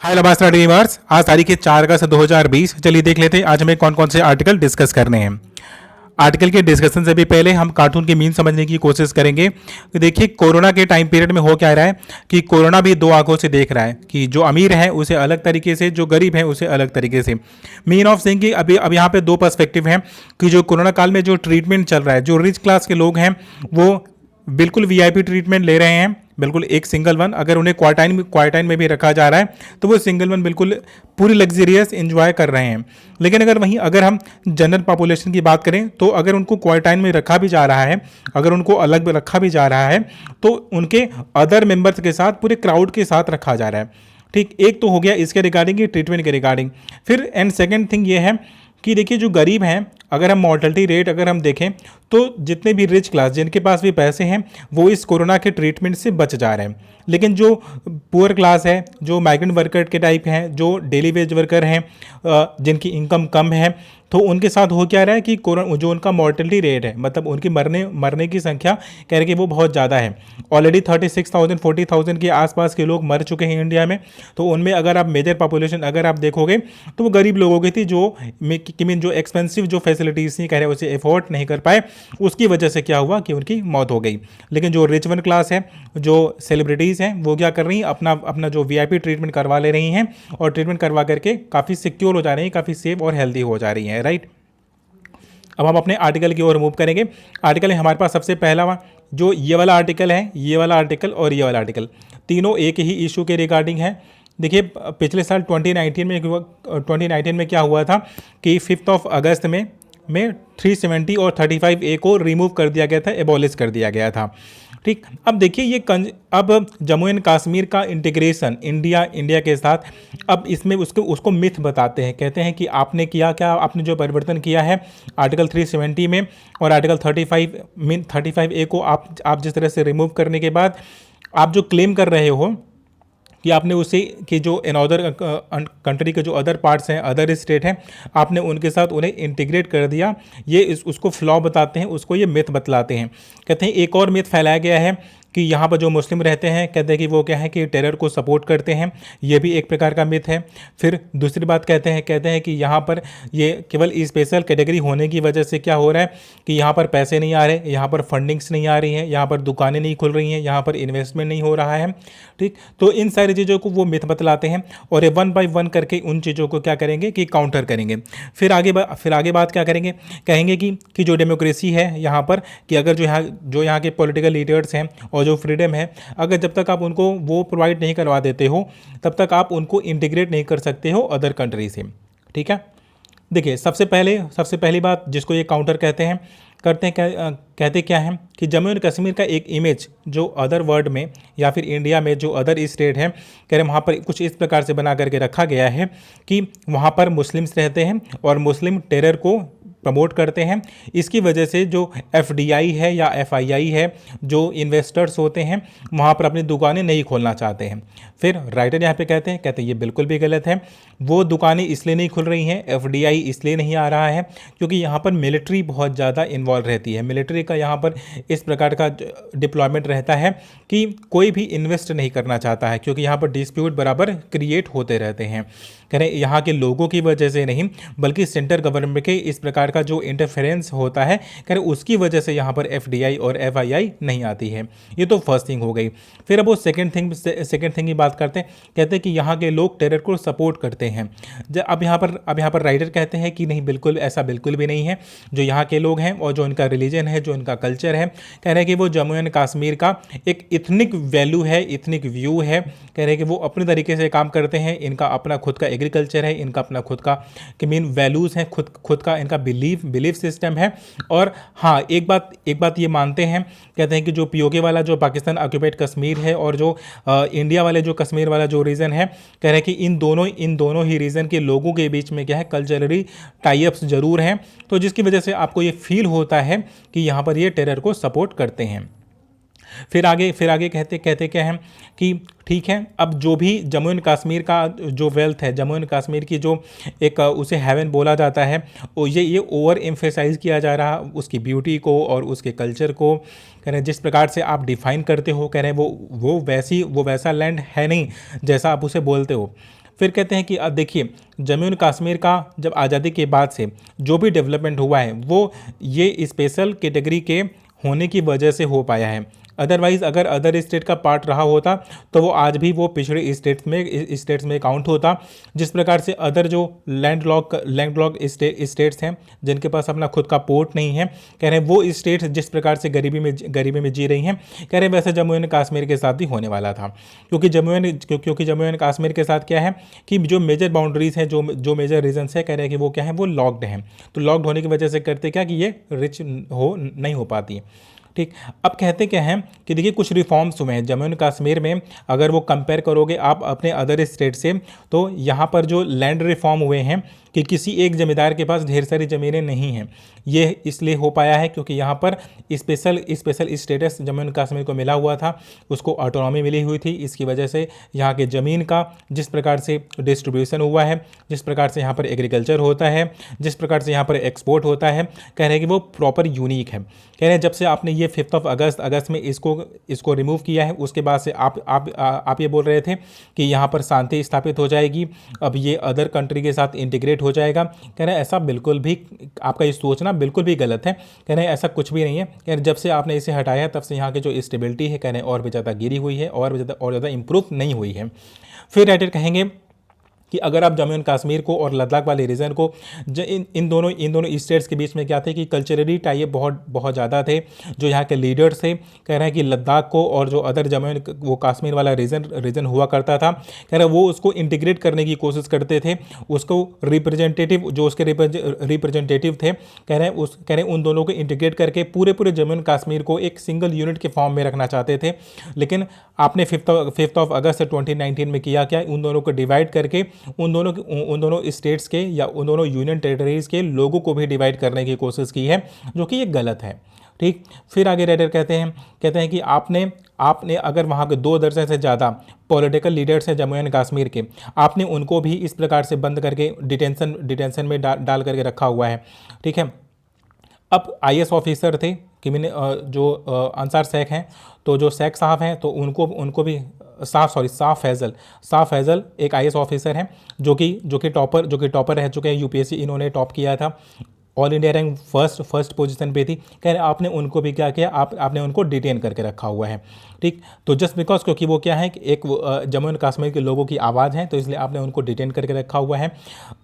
हाय नमस्कार ड्रीमर्स। आज तारीख है 4 अगस्त 2020। चलिए देख लेते हैं आज हमें कौन कौन से आर्टिकल डिस्कस करने हैं। आर्टिकल के डिस्कशन से भी पहले हम कार्टून की मीन समझने की कोशिश करेंगे। तो देखिए कोरोना के टाइम पीरियड में हो क्या रहा है कि कोरोना भी दो आंखों से देख रहा है कि जो अमीर है उसे अलग तरीके से, जो गरीब है उसे अलग तरीके से। मीन ऑफ सेइंग कि अभी अब यहाँ पे दो पर्सपेक्टिव हैं कि जो कोरोना काल में जो ट्रीटमेंट चल रहा है, जो रिच क्लास के लोग हैं वो बिल्कुल वीआईपी ट्रीटमेंट ले रहे हैं, बिल्कुल एक सिंगल वन। अगर उन्हें क्वारंटाइन में भी रखा जा रहा है तो वो सिंगल वन बिल्कुल पूरी लग्जरियस एंजॉय कर रहे हैं। लेकिन अगर हम जनरल पॉपुलेशन की बात करें तो अगर उनको क्वारंटाइन में रखा भी जा रहा है, अगर उनको अलग रखा भी जा रहा है तो उनके अदर मेंबर्स के साथ, पूरे क्राउड के साथ रखा जा रहा है। ठीक, एक तो हो गया इसके रिगार्डिंग, ये ट्रीटमेंट के रिगार्डिंग। फिर एंड सेकेंड थिंग ये है कि देखिए जो गरीब हैं, अगर हम मॉर्टलिटी रेट अगर हम देखें तो जितने भी रिच क्लास जिनके पास भी पैसे हैं वो इस कोरोना के ट्रीटमेंट से बच जा रहे हैं। लेकिन जो पुअर क्लास है, जो माइग्रेंट वर्कर के टाइप हैं, जो डेली वेज वर्कर हैं, जिनकी इनकम कम है, तो उनके साथ हो क्या रहा है कि कोरोना जो उनका मॉर्टलिटी रेट है, मतलब उनकी मरने की संख्या कह रहे कि वो बहुत ज़्यादा है। ऑलरेडी 36,000 40,000 के आसपास के लोग मर चुके हैं इंडिया में। तो उनमें अगर आप मेजर पॉपुलेशन अगर आप देखोगे तो वो गरीब लोगों की थी, जो एक्सपेंसिव जो फैसिलिटीज़ नहीं कह रहे उसे अफोर्ड नहीं कर पाए, उसकी वजह से क्या हुआ कि उनकी मौत हो गई। लेकिन जो रिच वन क्लास है, जो सेलिब्रिटीज़ हैं, वो क्या कर रही हैं, अपना जो वीआईपी ट्रीटमेंट करवा ले रही हैं और ट्रीटमेंट करवा करके काफ़ी सिक्योर हो जा रही हैं, काफ़ी सेफ और हेल्दी हो जा रही हैं, राइट। अब हम अपने आर्टिकल की ओर मूव करेंगे। आर्टिकल है हमारे पास सबसे पहला जो ये वाला आर्टिकल है, ये वाला आर्टिकल और ये वाला आर्टिकल, तीनों एक ही इशू के रिगार्डिंग है। देखिए पिछले साल 2019 में क्या हुआ था कि 5 अगस्त में 370 और 35A को रिमूव कर दिया गया था, एबॉलिश कर दिया गया था। ठीक, अब देखिए अब जम्मू एंड कश्मीर का इंटीग्रेशन इंडिया के साथ, अब इसमें उसको मिथ बताते हैं, कहते हैं कि आपने किया क्या, आपने जो परिवर्तन किया है आर्टिकल 370 में और आर्टिकल 35A को आप जिस तरह से रिमूव करने के बाद आप जो क्लेम कर रहे हो कि आपने उसे कि जो अनदर कंट्री के जो अदर पार्ट्स हैं, अदर स्टेट हैं, आपने उनके साथ उन्हें इंटीग्रेट कर दिया, ये उसको फ्लॉ बताते हैं, उसको ये मिथ बतलाते हैं। कहते हैं एक और मिथ फैलाया गया है कि यहाँ पर जो मुस्लिम रहते हैं, कहते हैं कि वो क्या है कि टेरर को सपोर्ट करते हैं, ये भी एक प्रकार का मिथ है। फिर दूसरी बात कहते हैं कि यहाँ पर ये केवल स्पेशल कैटेगरी होने की वजह से क्या हो रहा है कि यहाँ पर पैसे नहीं आ रहे, यहाँ पर फंडिंग्स नहीं आ रही हैं, यहाँ पर दुकानें नहीं खुल रही हैं, यहाँ पर इन्वेस्टमेंट नहीं हो रहा है। ठीक, तो इन सारी चीज़ों को वो मिथ बतलाते हैं और ये वन बाय वन करके उन चीज़ों को क्या करेंगे कि काउंटर करेंगे। फिर आगे बात क्या करेंगे, कहेंगे कि जो डेमोक्रेसी है यहाँ पर, कि अगर जो यहाँ के पॉलिटिकल लीडर्स हैं और जो फ्रीडम है, अगर जब तक आप उनको वो प्रोवाइड नहीं करवा देते हो तब तक आप उनको इंटीग्रेट नहीं कर सकते हो अदर कंट्री से। ठीक है, देखिए सबसे पहली बात जिसको ये काउंटर कहते क्या है कि जम्मू एंड कश्मीर का एक इमेज जो अदर वर्ल्ड में या फिर इंडिया में जो अदर स्टेट है, कह रहे वहाँ पर कुछ इस प्रकार से बना करके रखा गया है कि वहाँ पर मुस्लिम्स रहते हैं और मुस्लिम टेरर को प्रमोट करते हैं। इसकी वजह से जो एफडीआई है या एफआईआई है, जो इन्वेस्टर्स होते हैं, वहाँ पर अपनी दुकानें नहीं खोलना चाहते हैं। फिर राइटर यहाँ पे कहते हैं ये बिल्कुल भी गलत है। वो दुकानें इसलिए नहीं खुल रही हैं, एफडीआई इसलिए नहीं आ रहा है क्योंकि यहाँ पर मिलिट्री बहुत ज़्यादा इन्वॉल्व रहती है। मिलिट्री का यहाँ पर इस प्रकार का डिप्लॉयमेंट रहता है कि कोई भी इन्वेस्ट नहीं करना चाहता है, क्योंकि यहाँ पर डिस्प्यूट बराबर क्रिएट होते रहते हैं। कह रहे यहाँ के लोगों की वजह से नहीं, बल्कि सेंट्रल गवर्नमेंट के इस प्रकार का जो इंटरफेरेंस होता है, कह रहे उसकी वजह से यहाँ पर एफडीआई और एफआईआई नहीं आती है। ये तो फर्स्ट थिंग हो गई। फिर अब वो सेकेंड थिंग की बात करते हैं, कहते हैं कि यहाँ के लोग टेरर को सपोर्ट करते हैं। अब यहाँ पर राइटर कहते हैं कि नहीं, बिल्कुल ऐसा बिल्कुल भी नहीं है। जो यहाँ के लोग हैं और जो इनका रिलीजन है, जो इनका कल्चर है, कह रहे हैं कि वो जम्मू एंड कश्मीर का एक इथनिक वैल्यू है, इथनिक व्यू है। कह रहे हैं कि वो अपने तरीके से काम करते हैं, इनका अपना खुद का एग्रीकल्चर है, इनका अपना खुद का कि मेन वैल्यूज़ हैं, खुद का इनका बिलीफ सिस्टम है। और हाँ, एक बात ये मानते हैं, कहते हैं कि जो पीओके वाला जो पाकिस्तान ऑक्यूपाइड कश्मीर है और जो इंडिया वाले जो कश्मीर वाला जो रीजन है, कह रहे हैं कि इन दोनों ही रीजन के लोगों के बीच में क्या है, कल्चरली टाई-अप्स जरूर हैं, तो जिसकी वजह से आपको ये फील होता है कि यहाँ पर ये टेरर को सपोर्ट करते हैं। फिर आगे कहते क्या है कि ठीक है, अब जो भी जम्मू एंड कश्मीर का जो वेल्थ है, जम्मू एंड कश्मीर की जो एक उसे हेवन बोला जाता है, ये ओवर एम्फेसाइज किया जा रहा उसकी ब्यूटी को और उसके कल्चर को। कह रहे हैं जिस प्रकार से आप डिफाइन करते हो, कह रहे हैं वो वैसा लैंड है नहीं जैसा आप उसे बोलते हो। फिर कहते हैं कि देखिए जम्मू एंड कश्मीर का जब आज़ादी के बाद से जो भी डेवलपमेंट हुआ है वो ये स्पेशल कैटेगरी के होने की वजह से हो पाया है। अदरवाइज अगर अदर स्टेट का पार्ट रहा होता तो वो आज भी वो पिछड़े स्टेट्स में काउंट होता। जिस प्रकार से अदर जो लैंडलॉक स्टेट्स हैं जिनके पास अपना खुद का पोर्ट नहीं है, कह रहे हैं वो स्टेट्स जिस प्रकार से गरीबी में जी रही हैं, कह रहे हैं वैसे जम्मू एंड कश्मीर के साथ भी होने वाला था। क्योंकि जम्मू एंड कश्मीर के साथ क्या है कि जो मेजर बाउंड्रीज हैं, जो मेजर रीजन्स है, कह रहे हैं कि वो क्या है, वो लॉक्ड हैं। तो लॉक्ड होने की वजह से करते क्या कि ये रिच नहीं हो पाती। ठीक, अब कहते क्या हैं कि देखिए कुछ रिफॉर्म्स हुए हैं जम्मू एंड कश्मीर में। अगर वो कंपेयर करोगे आप अपने अदर स्टेट से, तो यहाँ पर जो लैंड रिफॉर्म हुए हैं कि किसी एक जमींदार के पास ढेर सारी ज़मीनें नहीं हैं। ये इसलिए हो पाया है क्योंकि यहाँ पर special status Jammu and Kashmir को मिला हुआ था, उसको ऑटोनॉमी मिली हुई थी। इसकी वजह से यहाँ के ज़मीन का जिस प्रकार से डिस्ट्रीब्यूशन हुआ है, जिस प्रकार से यहाँ पर एग्रीकल्चर होता है, जिस प्रकार से यहाँ पर एक्सपोर्ट होता है, कह रहे हैं कि वो प्रॉपर यूनिक है। कह रहे हैं जब से आपने ये 5 अगस्त में इसको रिमूव किया है, उसके बाद से आप ये बोल रहे थे कि यहाँ पर शांति स्थापित हो जाएगी, अब ये अदर कंट्री के साथ इंटीग्रेट हो जाएगा। कह रहे हैं ऐसा बिल्कुल भी, आपका ये सोचना बिल्कुल भी गलत है। कह रहे हैं ऐसा कुछ भी नहीं है। कह रहे जब से आपने इसे हटाया तब से यहाँ की जो स्टेबिलिटी है, कह रहे हैं और भी ज़्यादा गिरी हुई है, और भी ज़्यादा इंप्रूव नहीं हुई है। फिर राइटर कहेंगे कि अगर आप जम्मू एंड कश्मीर को और लद्दाख वाले रीजन को, इन दोनों स्टेट्स के बीच में क्या थे कि कल्चरली टाइप बहुत ज़्यादा थे। जो यहाँ के लीडर्स थे, कह रहे हैं कि लद्दाख को और जो अदर जम्मू एंड वो कश्मीर वाला रीजन हुआ करता था, कह रहे हैं वो उसको इंटीग्रेट करने की कोशिश करते थे। उसको रिप्रेजेंटेटिव, जो उसके रिप्रेजेंटेटिव थे, कह रहे हैं उन दोनों को इंटीग्रेट करके पूरे जम्मू एंड कश्मीर को एक सिंगल यूनिट के फॉर्म में रखना चाहते थे। लेकिन आपने 5 अगस्त 2019 में किया क्या, उन दोनों को डिवाइड करके उन दोनों स्टेट्स के या उन दोनों यूनियन टेरिटरीज के लोगों को भी डिवाइड करने की कोशिश की है, जो कि ये गलत है। ठीक, फिर आगे राइटर कहते हैं कि आपने अगर वहाँ के 2 दर्जन से ज़्यादा पॉलिटिकल लीडर्स हैं जम्मू एंड कश्मीर के, आपने उनको भी इस प्रकार से बंद करके डिटेंशन में डाल करके रखा हुआ है। ठीक है, अब IAS ऑफिसर थे कि मैंने जो अंसार शेख हैं, तो जो शेख साहब हैं, तो उनको भी साफ फैज़ल एक IAS ऑफिसर हैं जो कि टॉपर रह चुके हैं UPSC, इन्होंने टॉप किया था, all India rank first position पे थी। कह रहे आपने उनको भी क्या किया, आपने उनको डिटेन करके रखा हुआ है। ठीक, तो जस्ट बिकॉज क्योंकि वो क्या है कि एक जम्मू एंड कश्मीर के लोगों की आवाज़ है, तो इसलिए आपने उनको डिटेन करके रखा हुआ है।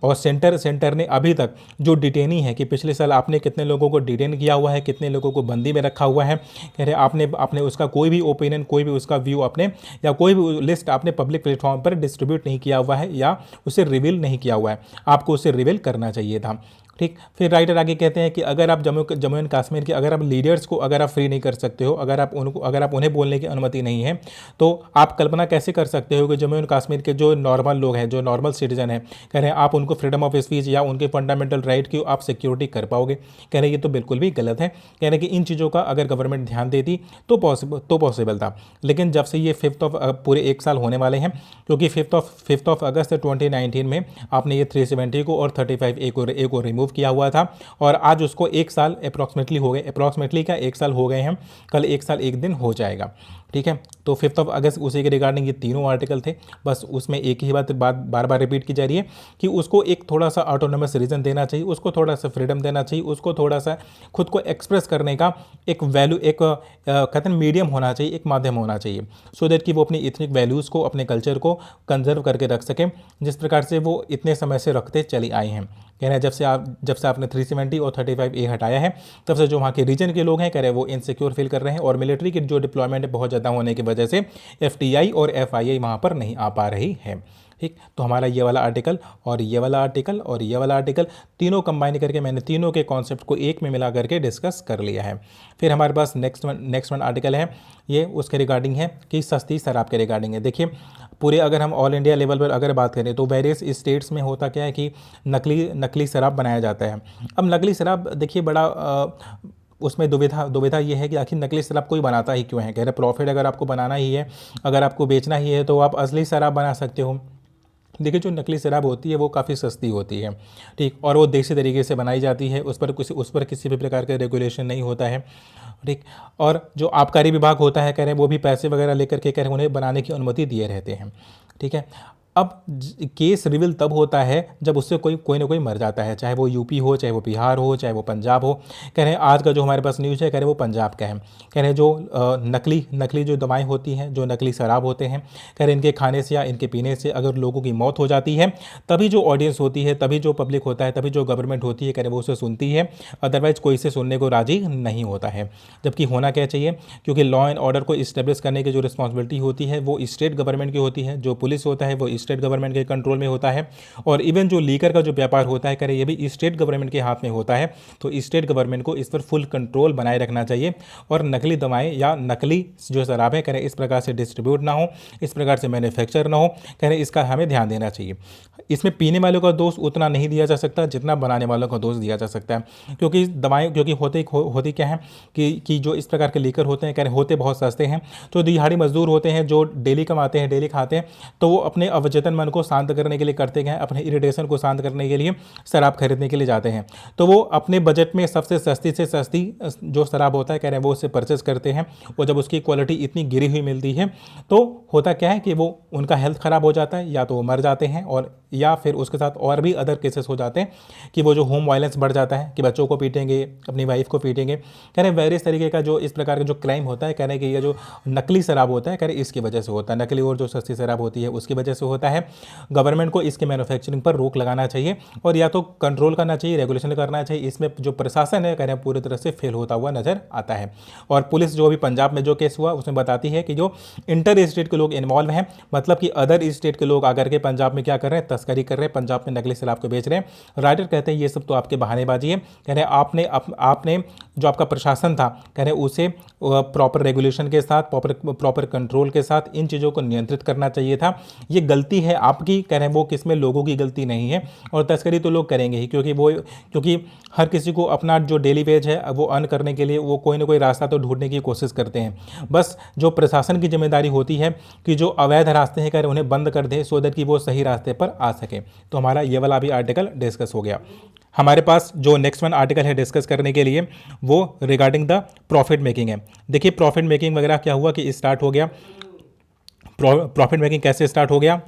और सेंटर ने अभी तक जो डिटेनी है कि पिछले साल आपने कितने लोगों को डिटेन किया हुआ है, कितने लोगों को बंदी में रखा हुआ है, कह रहे आपने उसका कोई भी ओपिनियन, कोई भी उसका व्यू आपने या कोई भी लिस्ट आपने पब्लिक प्लेटफॉर्म पर डिस्ट्रीब्यूट नहीं किया हुआ है या उसे रिवील नहीं किया हुआ है। आपको उसे रिवील करना चाहिए था। ठीक, फिर राइटर आगे कहते हैं कि अगर आप जम्मू एंड कश्मीर के अगर आप लीडर्स को अगर आप फ्री नहीं कर सकते हो, अगर आप उन्हें बोलने की अनुमति नहीं है, तो आप कल्पना कैसे कर सकते हो कि जम्मू एंड कश्मीर के जो नॉर्मल लोग हैं, जो नॉर्मल सिटीजन हैं, कह रहे हैं आप उनको फ्रीडम ऑफ स्पीच या उनके फंडामेंटल राइट की आप सिक्योरिटी कर पाओगे। कह रहे हैं ये तो बिल्कुल भी गलत है। कह रहे हैं कि इन चीज़ों का अगर गवर्नमेंट ध्यान देती तो पॉसिबल था। लेकिन जब से ये 5 पूरे 1 साल होने वाले हैं, क्योंकि 5 अगस्त 2019 में आपने ये 370 को और 35A को रिमूव किया हुआ था, और आज उसको 1 साल अप्रॉक्सीमेटली हो गए, अप्रॉक्सीमेटली क्या 1 साल हो गए हैं, कल 1 साल 1 दिन हो जाएगा। ठीक है, तो 5 अगस्त उसी के रिगार्डिंग ये तीनों आर्टिकल थे। बस उसमें एक ही बात बार बार रिपीट की जा रही है कि उसको एक थोड़ा सा ऑटोनोमस रीजन देना चाहिए, उसको थोड़ा सा फ्रीडम देना चाहिए, उसको थोड़ा सा खुद को एक्सप्रेस करने का एक वैल्यू, एक कहते हैं मीडियम होना चाहिए, एक माध्यम होना चाहिए, सो दैट कि वो अपनी इथनिक वैल्यूज़ को, अपने कल्चर को कंजर्व करके रख सकें, जिस प्रकार से वो इतने समय से रखते चले आए हैं। कह रहे हैं जब से आपने 370 और 35A हटाया है, तब से जो वहाँ के रीजन के लोग हैं, कह रहे हैं वो इनसिक्योर फील कर रहे हैं, और मिलिट्री की जो डिप्लॉयमेंट है बहुत ज़्यादा होने की वजह से FTI और FIA वहाँ पर नहीं आ पा रही है। ठीक, तो हमारा ये वाला आर्टिकल और ये वाला आर्टिकल और ये वाला आर्टिकल तीनों कंबाइन करके मैंने तीनों के कॉन्सेप्ट को एक में मिला करके डिस्कस कर लिया है। फिर हमारे पास नेक्स्ट वन आर्टिकल है, ये उसके रिगार्डिंग है कि सस्ती शराब के रिगार्डिंग है। देखिए पूरे अगर हम ऑल इंडिया लेवल पर अगर बात करें तो वेरियस स्टेट्स में होता क्या है कि नकली शराब बनाया जाता है। अब नकली शराब देखिए बड़ा उसमें दुविधा ये है कि आखिर नकली शराब कोई बनाता ही क्यों है। कह रहे प्रॉफिट अगर आपको बनाना ही है, अगर आपको बेचना ही है, तो आप असली शराब बना सकते हो। देखिए जो नकली शराब होती है वो काफ़ी सस्ती होती है, ठीक, और वो देसी तरीके से बनाई जाती है, उस पर किसी भी प्रकार का रेगुलेशन नहीं होता है। ठीक, और जो आबकारी विभाग होता है, कह रहे हैं वो भी पैसे वगैरह लेकर के कह रहे हैं उन्हें बनाने की अनुमति दिए रहते हैं। ठीक है, अब केस रिवील तब होता है जब उससे कोई ना कोई मर जाता है, चाहे वो यूपी हो, चाहे वो बिहार हो, चाहे वो पंजाब हो। कह रहे हैं आज का जो हमारे पास न्यूज़ है, कह रहे हैं वो पंजाब का है। कह रहे हैं जो नकली जो दवाएं होती हैं, जो नकली शराब होते हैं, कह रहे हैं इनके खाने से या इनके पीने से अगर लोगों की मौत हो जाती है, तभी जो ऑडियंस होती है, तभी जो पब्लिक होता है, तभी जो गवर्नमेंट होती है, कह रहे वो उसे सुनती है। अदरवाइज़ कोई इसे सुनने को राजी नहीं होता है। जबकि होना क्या चाहिए, क्योंकि लॉ एंड ऑर्डर को इस्टेब्लिश करने की जो रिस्पॉन्सिबिलिटी होती है वो स्टेट गवर्नमेंट की होती है। जो पुलिस होता है वो स्टेट गवर्नमेंट के कंट्रोल में होता है। और इवन जो लीकर का जो व्यापार होता है, कह रहे ये भी स्टेट गवर्नमेंट के हाथ में होता है। तो स्टेट गवर्नमेंट को इस पर फुल कंट्रोल बनाए रखना चाहिए और नकली दवाएं या नकली जो शराब है, कह रहे इस प्रकार से डिस्ट्रीब्यूट ना हो, इस प्रकार से मैन्युफैक्चर ना हो। कह रहे इसका हमें ध्यान देना चाहिए। इसमें पीने वालों का दोष उतना नहीं दिया जा सकता जितना बनाने वालों का दोष दिया जा सकता है। क्योंकि दवाएं, क्योंकि होती क्या है कि जो इस प्रकार के लीकर होते हैं, कह रहे होते बहुत सस्ते हैं। तो दिहाड़ी मजदूर होते हैं जो डेली कमाते हैं, डेली खाते हैं, तो वो अपने अवचेतन मन को शांत करने के लिए करते हैं, अपने इरिटेशन को शांत करने के लिए शराब खरीदने के लिए जाते हैं। तो वो अपने बजट में सबसे सस्ती से सस्ती जो शराब होता है, कह रहे हैं वो उससे परचेस करते हैं। और जब उसकी क्वालिटी इतनी गिरी हुई मिलती है तो होता क्या है कि वो उनका हेल्थ ख़राब हो जाता है, या तो वो मर जाते हैं, और या फिर उसके साथ और भी अदर केसेस हो जाते हैं कि वो जो होम वायलेंस बढ़ जाता है कि बच्चों को पीटेंगे, अपनी वाइफ को पीटेंगे। कह रहे वेरियस तरीके का जो इस प्रकार का जो क्राइम होता है, कह रहे कि ये जो नकली शराब होता है, कह रहे इसकी वजह से होता है। नकली और जो सस्ती शराब होती है उसकी वजह से होता है। गवर्नमेंट को इसके मैन्युफैक्चरिंग पर रोक लगाना चाहिए और या तो कंट्रोल करना चाहिए, रेगुलेशन करना चाहिए। इसमें जो प्रशासन है, कह रहे हैं पूरी तरह से फेल होता हुआ नजर आता है। और पुलिस जो अभी पंजाब में जो केस हुआ उसमें बताती है कि जो इंटर स्टेट के लोग इन्वॉल्व हैं, मतलब कि अदर स्टेट के लोग आकर के पंजाब में क्या कर रहे हैं, तस्करी कर रहे हैं, पंजाब में नकली शराब को बेच रहे हैं। राइटर कहते हैं ये सब तो आपके बहानेबाजी है। कह रहे हैं आपने जो आपका प्रशासन था, कह रहे उसे प्रॉपर रेगुलेशन के साथ, प्रॉपर कंट्रोल के साथ इन चीज़ों को नियंत्रित करना चाहिए था। ये गलती है आपकी, कह रहे हैं वो किसमें, लोगों की गलती नहीं है। और तस्करी तो लोग करेंगे ही, क्योंकि हर किसी को अपना जो डेली वेज है वो अर्न करने के लिए वो कोई ना कोई रास्ता तो ढूंढने की कोशिश करते हैं। बस जो प्रशासन की जिम्मेदारी होती है कि जो अवैध रास्ते हैं, कह रहे उन्हें बंद कर दे, सो दैट कि वो सही रास्ते पर आ सके। तो हमारा ये वाला भी आर्टिकल डिस्कस हो गया। हमारे पास जो नेक्स्ट वन आर्टिकल है डिस्कस करने के लिए, वो रिगार्डिंग द प्रॉफिट मेकिंग है। देखिए प्रॉफिट मेकिंग वगैरह क्या हुआ कि स्टार्ट हो गया। प्रॉफिट मेकिंग कैसे स्टार्ट हो गया,